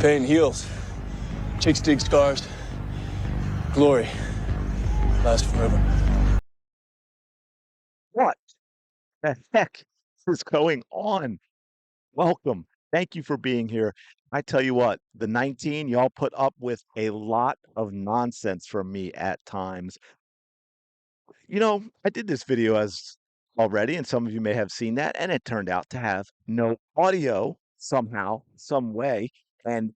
Pain heals. Chicks dig scars. Glory lasts forever. What the heck is going on? Welcome. Thank you for being here. I tell you what, the 19, y'all put up with a lot of nonsense from me at times. I did this video as already, and some of you may have seen that, and it turned out to have no audio somehow, some way. And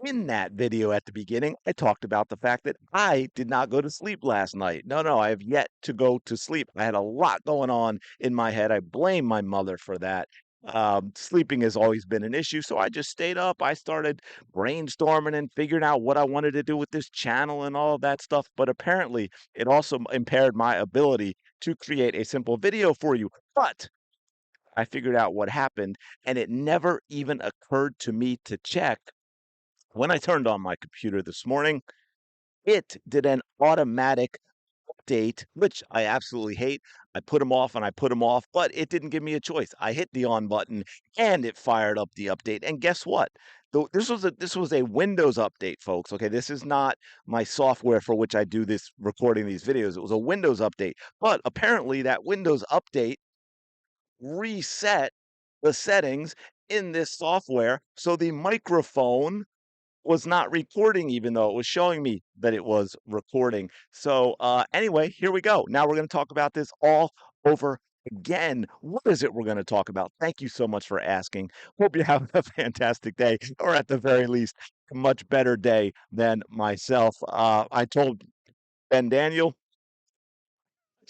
in that video at the beginning, I talked about the fact that I did not go to sleep last night. No, no, I have yet to go to sleep. I had a lot going on in my head. I blame my mother for that. Sleeping has always been an issue, so I just stayed up. I started brainstorming and figuring out what I wanted to do with this channel and all of that stuff. But apparently, it also impaired my ability to create a simple video for you. But I figured out what happened, and it never even occurred to me to check when I turned on my computer this morning. It did an automatic update, which I absolutely hate. I put them off and I put them off, but it didn't give me a choice. I hit the on button and it fired up the update. And guess what? Though this was a Windows update, folks. Okay, this is not my software for which I do this recording these videos. It was a Windows update. But apparently that Windows update reset the settings in this software. So the microphone was not recording even though it was showing me that it was recording. So anyway, here we go. Now we're going to talk about this all over again. What is it we're going to talk about? Thank you so much for asking. Hope you have a fantastic day, or at the very least, a much better day than myself. I told Ben Daniel,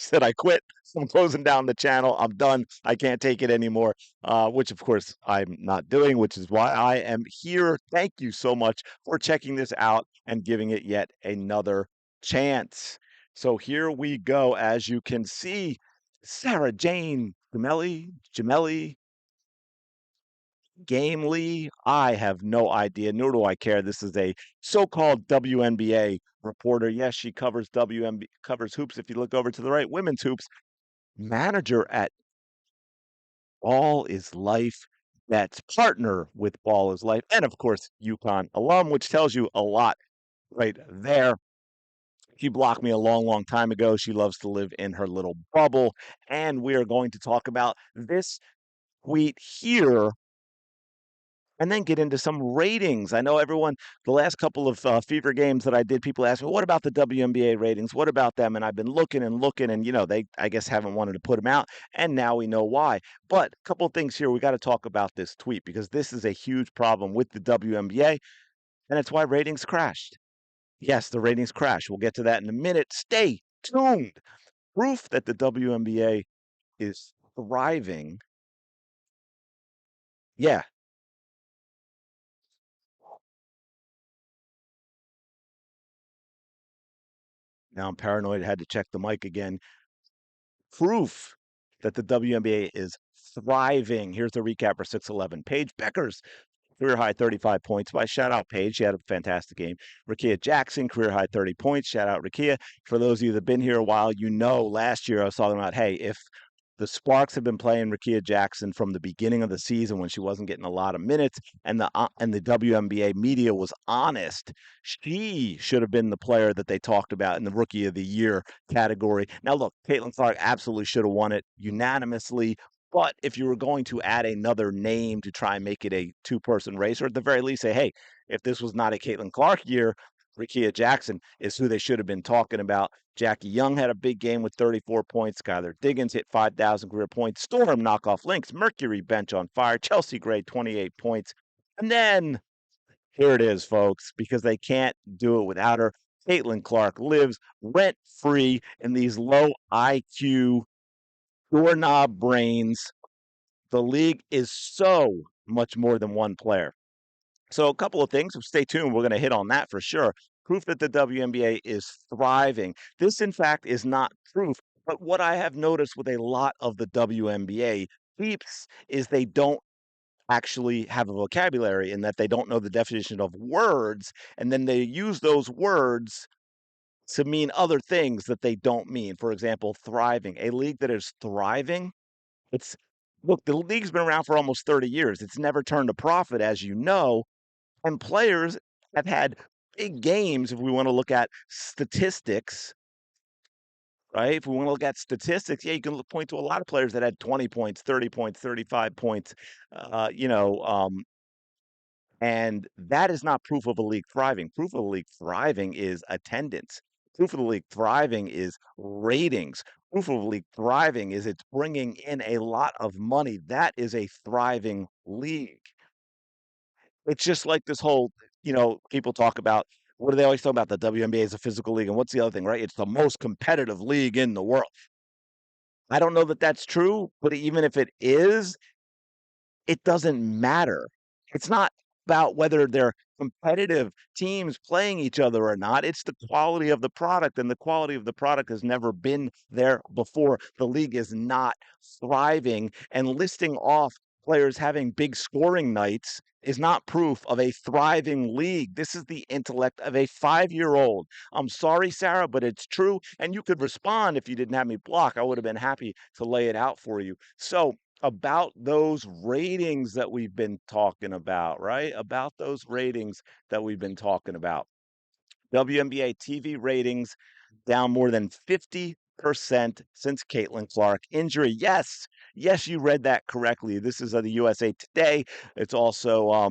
said I quit. I'm closing down the channel. I'm done. I can't take it anymore. Which of course I'm not doing, which is why I am here. Thank you so much for checking this out and giving it yet another chance. So here we go. As you can see, Sarah Jane Gemelli, Gamely. I have no idea, nor do I care. This is a so-called WNBA reporter. Yes, she covers WNBA, covers hoops. If you look over to the right, women's hoops. Manager at Ball is Life. That's partner with Ball is Life. And of course, UConn alum, which tells you a lot right there. She blocked me a long, long time ago. She loves to live in her little bubble. And we are going to talk about this tweet here and then get into some ratings. I know everyone, the last couple of Fever games that I did, people ask me, what about the WNBA ratings? What about them? And I've been looking and looking, and, they, I guess, haven't wanted to put them out. And now we know why. But a couple of things here. We got to talk about this tweet because this is a huge problem with the WNBA, and it's why ratings crashed. Yes, the ratings crash. We'll get to that in a minute. Stay tuned. Proof that the WNBA is thriving. Yeah. Now I'm paranoid. I had to check the mic again. Proof that the WNBA is thriving. Here's the recap for 6-11. Paige Beckers, career high 35 points. By shout out Paige, she had a fantastic game. Rickea Jackson, career high 30 points. Shout out Rickea. For those of you that have been here a while, last year I was talking about, hey, if the Sparks have been playing Rickea Jackson from the beginning of the season when she wasn't getting a lot of minutes, and the WNBA media was honest. She should have been the player that they talked about in the Rookie of the Year category. Now, look, Caitlin Clark absolutely should have won it unanimously. But if you were going to add another name to try and make it a two-person race, or at the very least say, hey, if this was not a Caitlin Clark year, Rickea Jackson is who they should have been talking about. Jackie Young had a big game with 34 points. Skylar Diggins hit 5,000 career points. Storm knockoff Lynx. Mercury bench on fire. Chelsea Gray, 28 points. And then here it is, folks, because they can't do it without her. Caitlin Clark lives rent-free in these low IQ doorknob brains. The league is so much more than one player. So a couple of things. Stay tuned. We're going to hit on that for sure. Proof that the WNBA is thriving. This, in fact, is not proof. But what I have noticed with a lot of the WNBA peeps is they don't actually have a vocabulary in that they don't know the definition of words. And then they use those words to mean other things that they don't mean. For example, thriving. A league that is thriving, it's look, the league's been around for almost 30 years. It's never turned a profit, as you know. And players have had big games if we want to look at statistics, right? If we want to look at statistics, yeah, you can point to a lot of players that had 20 points, 30 points, 35 points, uh, you know, um, and that is not proof of a league thriving. Proof of a league thriving is attendance. Proof of the league thriving is ratings. Proof of a league thriving is it's bringing in a lot of money. That is a thriving league. It's just like this whole, people talk about what do they always talk about? The WNBA is a physical league. And what's the other thing, right? It's the most competitive league in the world. I don't know that that's true, but even if it is, it doesn't matter. It's not about whether they're competitive teams playing each other or not. It's the quality of the product, and the quality of the product has never been there before. The league is not thriving, and listing off players having big scoring nights is not proof of a thriving league. This is the intellect of a 5-year-old. I'm sorry, Sarah, but it's true. And you could respond if you didn't have me block. I would have been happy to lay it out for you. So, about those ratings that we've been talking about, right? About those ratings that we've been talking about. WNBA TV ratings down more than 50% since Caitlin Clark injury. Yes, yes, you read that correctly. This is the USA Today. It's also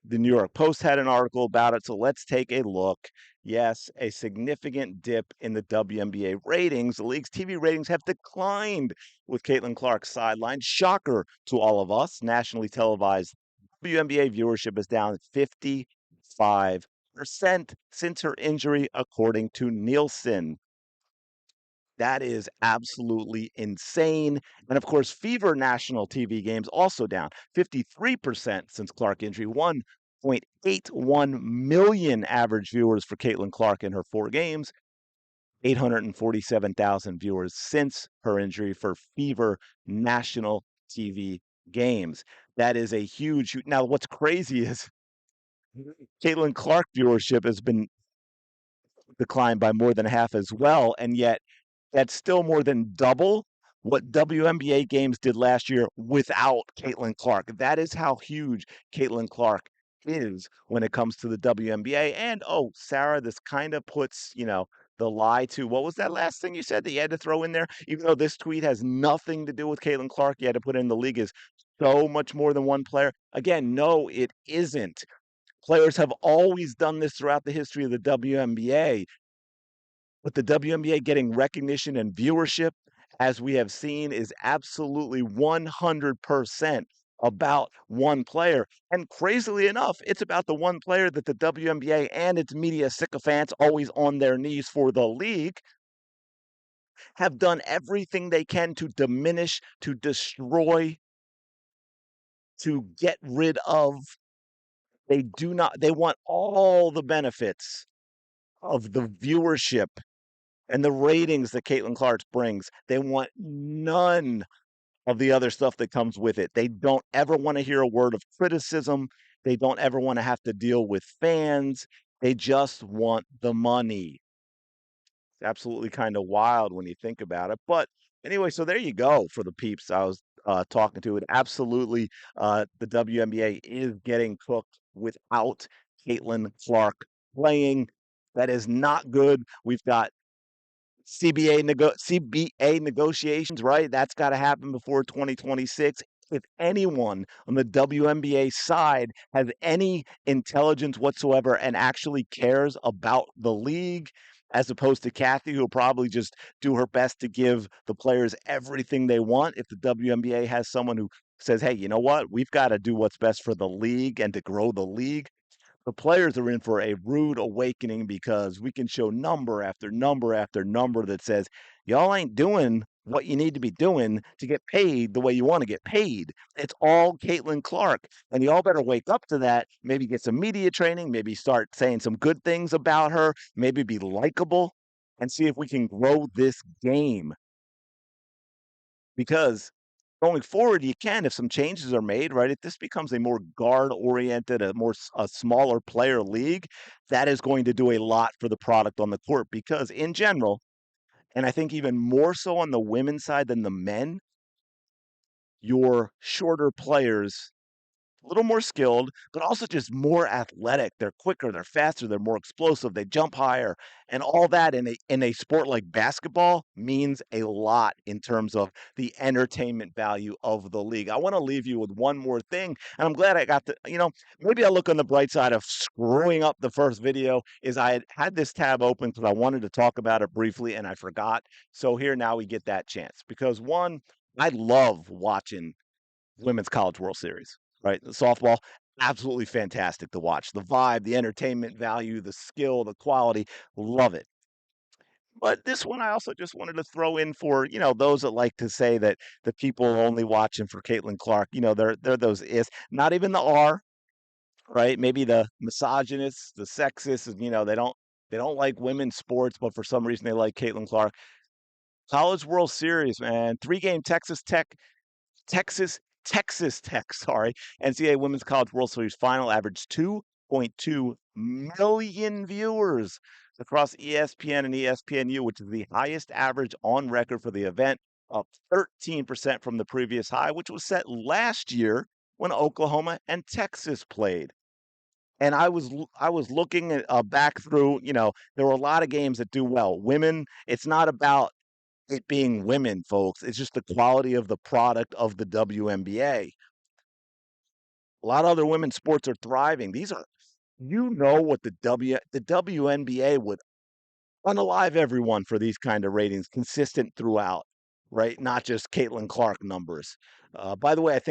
the New York Post had an article about it, so let's take a look. Yes, a significant dip in the WNBA ratings. The league's TV ratings have declined with Caitlin Clark sidelined. Shocker to all of us. Nationally televised WNBA viewership is down 55% since her injury, according to Nielsen. That is absolutely insane. And of course, Fever national TV games also down 53% since Clark injury. 1.81 million average viewers for Caitlin Clark in her 4 games. 847,000 viewers since her injury for Fever national TV games. That is a huge. Now, what's crazy is Caitlin Clark viewership has been declined by more than half as well, and yet that's still more than double what WNBA games did last year without Caitlin Clark. That is how huge Caitlin Clark is when it comes to the WNBA. And oh, Sarah, this kind of puts, the lie to what was that last thing you said that you had to throw in there? Even though this tweet has nothing to do with Caitlin Clark, you had to put in the league is so much more than one player. Again, no, it isn't. Players have always done this throughout the history of the WNBA. But the WNBA getting recognition and viewership, as we have seen, is absolutely 100% about one player. And crazily enough, it's about the one player that the WNBA and its media sycophants, always on their knees for the league, have done everything they can to diminish, to destroy, to get rid of. They want all the benefits of the viewership and the ratings that Caitlin Clark brings. They want none of the other stuff that comes with it. They don't ever want to hear a word of criticism. They don't ever want to have to deal with fans. They just want the money. It's absolutely kind of wild when you think about it. But anyway, so there you go for the peeps I was talking to. It absolutely, the WNBA is getting cooked without Caitlin Clark playing. That is not good. We've got CBA negotiations, right? That's got to happen before 2026. If anyone on the WNBA side has any intelligence whatsoever and actually cares about the league, as opposed to Kathy, who'll probably just do her best to give the players everything they want. If the WNBA has someone who says, hey, you know what? We've got to do what's best for the league and to grow the league, the players are in for a rude awakening because we can show number after number after number that says y'all ain't doing what you need to be doing to get paid the way you want to get paid. It's all Caitlin Clark. And y'all better wake up to that. Maybe get some media training, maybe start saying some good things about her, maybe be likable, and see if we can grow this game. Because going forward, you can if some changes are made, right? If this becomes a more guard-oriented, a smaller player league, that is going to do a lot for the product on the court because in general, and I think even more so on the women's side than the men, your shorter players a little more skilled, but also just more athletic. They're quicker, they're faster, they're more explosive, they jump higher, and all that in a sport like basketball means a lot in terms of the entertainment value of the league. I want to leave you with one more thing, and I'm glad I got to, maybe I look on the bright side of screwing up the first video is I had this tab open because I wanted to talk about it briefly and I forgot. So here now we get that chance because one, I love watching Women's College World Series, right? The softball, absolutely fantastic to watch. The vibe, the entertainment value, the skill, the quality, love it. But this one, I also just wanted to throw in for those that like to say that the people are only watching for Caitlin Clark. They're those is not even the R, right? Maybe the misogynists, the sexists, and they don't like women's sports, but for some reason they like Caitlin Clark. College World Series, man, 3-game Texas Tech, sorry, NCAA Women's College World Series final averaged 2.2 million viewers across ESPN and ESPNU, which is the highest average on record for the event, up 13% from the previous high, which was set last year when Oklahoma and Texas played. And I was looking at back through, there were a lot of games that do well. Women, it's not about it being women, folks. It's just the quality of the product of the WNBA. A lot of other women's sports are thriving. These are, what the WNBA would unalive everyone for these kind of ratings, consistent throughout, right? Not just Caitlin Clark numbers. By the way, I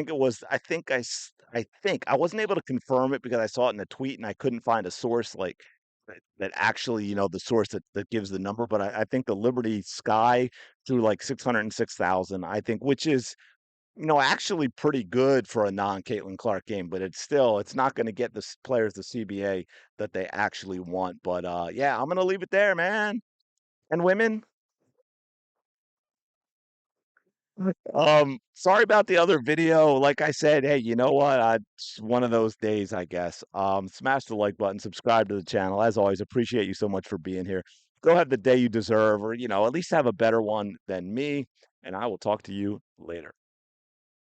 wasn't able to confirm it because I saw it in a tweet and I couldn't find a source like that actually, the source that gives the number. But I think the Liberty Sky threw like 606,000, I think, which is actually pretty good for a non-Caitlin Clark game, but it's not going to get the players the CBA that they actually want. But yeah, I'm going to leave it there, man. And women, sorry about the other video. Like I said, hey, you know what? It's one of those days, I guess. Smash the like button, subscribe to the channel. As always, appreciate you so much for being here. Go have the day you deserve, or at least have a better one than me. And I will talk to you later.